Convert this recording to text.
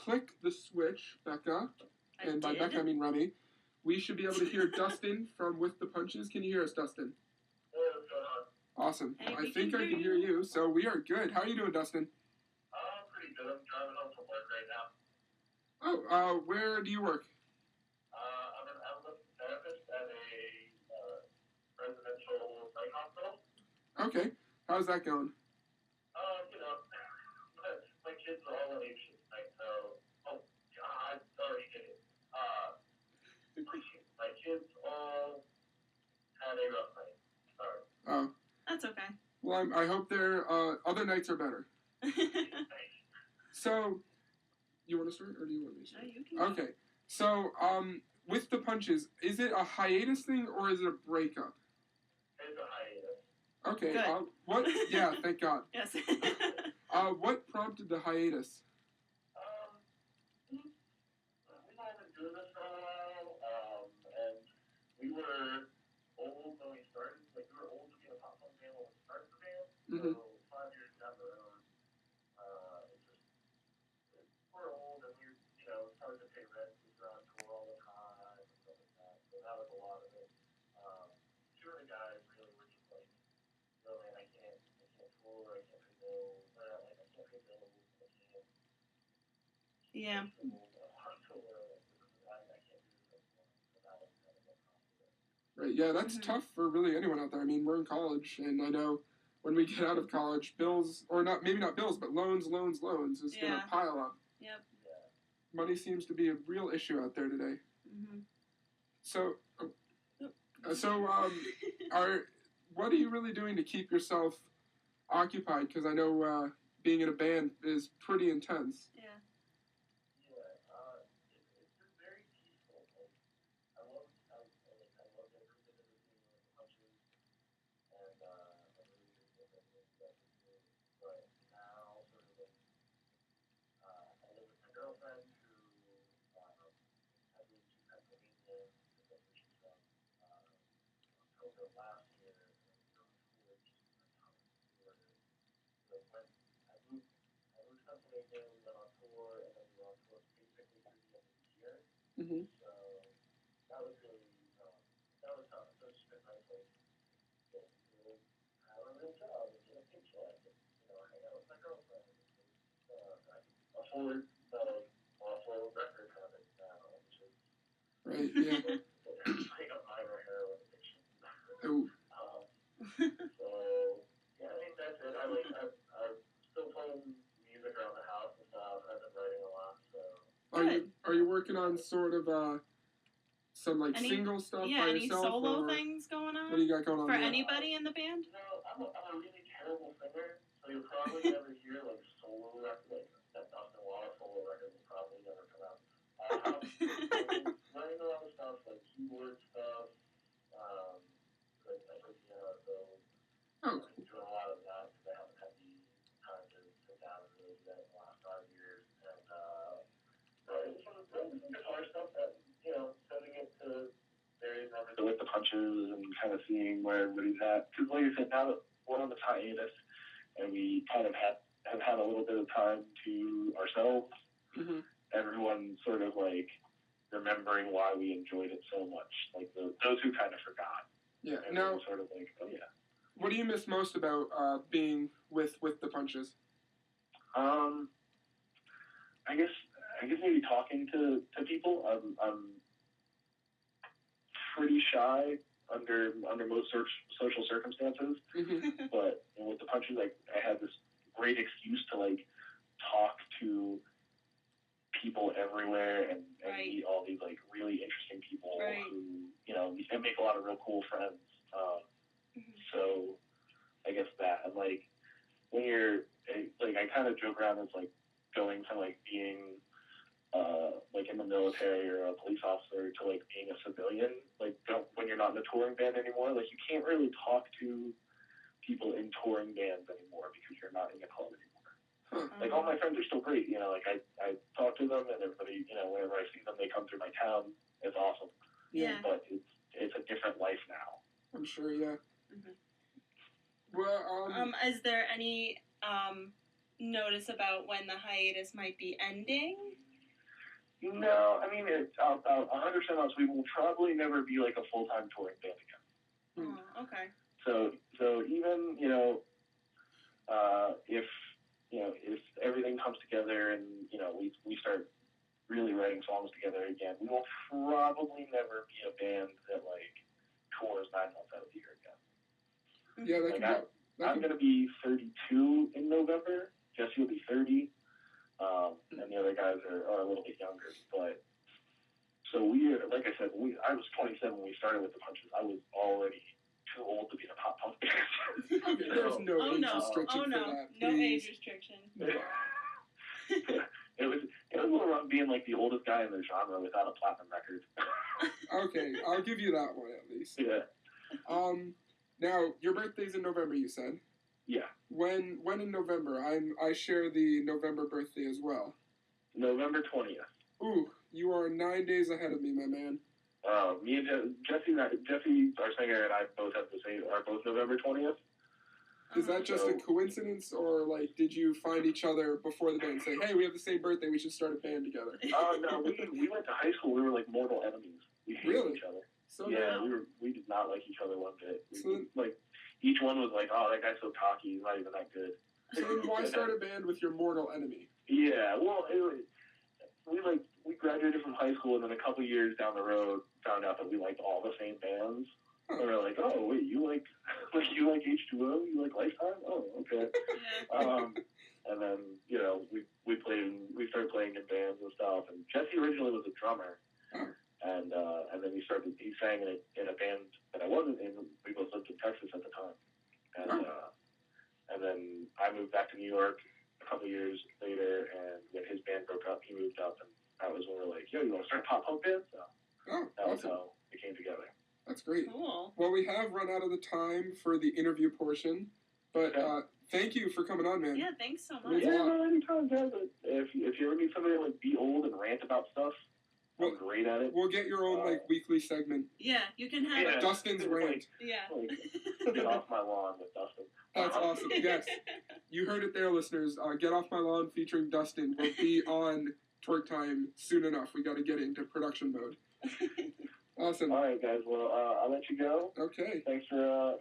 click the switch, Becca, and by did. Becca I mean Remy, we should be able to hear Dustin from With the Punches. Can you hear us, Dustin? Hey, what's going on? Awesome. Hey, I think I can hear you, so we are good. How are you doing, Dustin? Pretty good. I'm driving home from work right now. Oh, where do you work? I'm an adolescent therapist at a residential psych hospital. Okay. How's that going? You know, my kids are all anxious tonight, so, oh, God, sorry, kidding. My kids all had a rough night. Sorry. Oh. That's okay. Well, I hope their other nights are better. So, you want to start, or do you want me to start? No, you can. Okay. So, With the Punches, is it a hiatus thing, or is it a breakup? It's a hiatus. Okay. Good. What? Yeah, thank God. Yes. What prompted the hiatus? We've all been doing this for a while, and we were old when we started. Like, we were old to be a pop punk band when we started the band. Mm-hmm. So 5 years down the road, we're old and we're, it's hard to pay rent. We're on tour all the time and stuff like that. So that was a lot of it. Two of the guys really were just like, no man, I can't tour, I can't pay bills, I can't pay bills, I can't. Yeah. Right, yeah, that's tough for really anyone out there. I mean, we're in college, and I know when we get out of college, bills, or not, maybe not bills, but loans is going to pile up. Yep. Money seems to be a real issue out there today. Mm-hmm. So, what are you really doing to keep yourself occupied? Because I know being in a band is pretty intense. Yeah. It's been very peaceful. Like, I love everything with the punches, and I really good that but now, sort of like, I live with my girlfriend who I moved to Pennsylvania because that's where she's from, October of last year, and then we were on tour just in the town. When I moved to Pennsylvania, we went on tour, and then we were on tour basically through the end of the year. Mm-hmm. So that was really, that was tough. So it's just been nice, like, have a real job and get a paycheck and, hang out with my girlfriend. I can afford the awful record habit now, which is Right, yeah. like a minor heroin addiction. Oh. So, yeah, I think that's it. I'm still playing music around the house and stuff. I've been writing a lot, so. Are you working on sort of some single stuff by any yourself? solo things going on? What do you got going on for there? anybody in the band? I'm a really terrible singer, so you'll probably never hear solo records. That Dustin Wallace solo record will probably never come out. I'm writing a lot of stuff, keyboard stuff. I play piano, so I've been doing a lot of that because I haven't had the time to sit down and really do that in the last 5 years. And writing some guitar stuff that, sending it to various members with the punches and kind of seeing where everybody's at. Because like I said, now that we're on this hiatus and we kind of have had a little bit of time to ourselves, mm-hmm. everyone's sort of remembering why we enjoyed it so much. Like those who kind of forgot. Yeah. And now, sort of oh yeah. What do you miss most about being with the punches? I guess maybe talking to people. I'm pretty shy under most social circumstances, mm-hmm. but with the punches, I had this great excuse to talk to people everywhere and meet all these really interesting people who and make a lot of real cool friends. So I guess that and when you're I kind of joke around as going from being in the military or a police officer to being a civilian. When you're not in a touring band anymore, you can't really talk to people in touring bands anymore because you're not in a club anymore. Huh. All my friends are still great. I talk to them and everybody. Whenever I see them, they come through my town. It's awesome. Yeah. But it's a different life now. I'm sure. Yeah. Mm-hmm. Well. Is there any notice about when the hiatus might be ending? No, I mean, I'll 100% honest. We will probably never be like a full-time touring band again. Oh, okay. So even if if everything comes together and we start really writing songs together again, we will probably never be a band that like tours 9 months out of the year again. Yeah, I'm gonna be 32 in November. Jesse will be 30, and the other guys are a little bit younger. But so like I said, I was 27 when we started with the Punches. I was already too old to be in a pop punk band. Okay, there's no age restriction for that. No age restriction. It was a little rough being like the oldest guy in the genre without a platinum record. Okay, I'll give you that one at least. Yeah. Now your birthday's in November, you said. Yeah. When in November? I share the November birthday as well. November 20th. Ooh, you are 9 days ahead of me, my man. Me and Jesse, our singer, and I both have the same. Are both November 20th. Is that just a coincidence, or like did you find each other before the band and say, "Hey, we have the same birthday, we should start a band together"? No, we went to high school. We were like mortal enemies. We hated each other. So yeah, we did not like each other one bit. Like each one was like, "Oh, that guy's so cocky. He's not even that good." So then why start a band with your mortal enemy? Yeah, well, we graduated from high school, and then a couple years down the road, found out that we liked all the same bands. Huh. And we're like, "Oh, wait, you like H2O? You like Lifetime? Oh, okay." Yeah. And then we started playing in bands and stuff. And Jesse originally was a drummer, and then he sang in a band that I wasn't in. We both lived in Texas at the time, and then I moved back to New York a couple years later, and when his band broke up, he moved up, and that was when we were like, "Yo, you want to start a pop punk band?" So that was how we came together. That's great. Cool. Well, we have run out of the time for the interview portion, but thank you for coming on, man. Yeah, thanks so much. Yeah, no, anytime, guys. If you ever need somebody to like be old and rant about stuff, I'm great at it. We'll get your own weekly segment. Yeah, you can have Dustin's rant. Get off my lawn with Dustin. That's awesome. Yes, you heard it there, listeners. Get Off My Lawn featuring Dustin will be on Twerk Time soon enough. We got to get into production mode. Awesome. All right, guys. Well, I'll let you go. Okay. Thanks for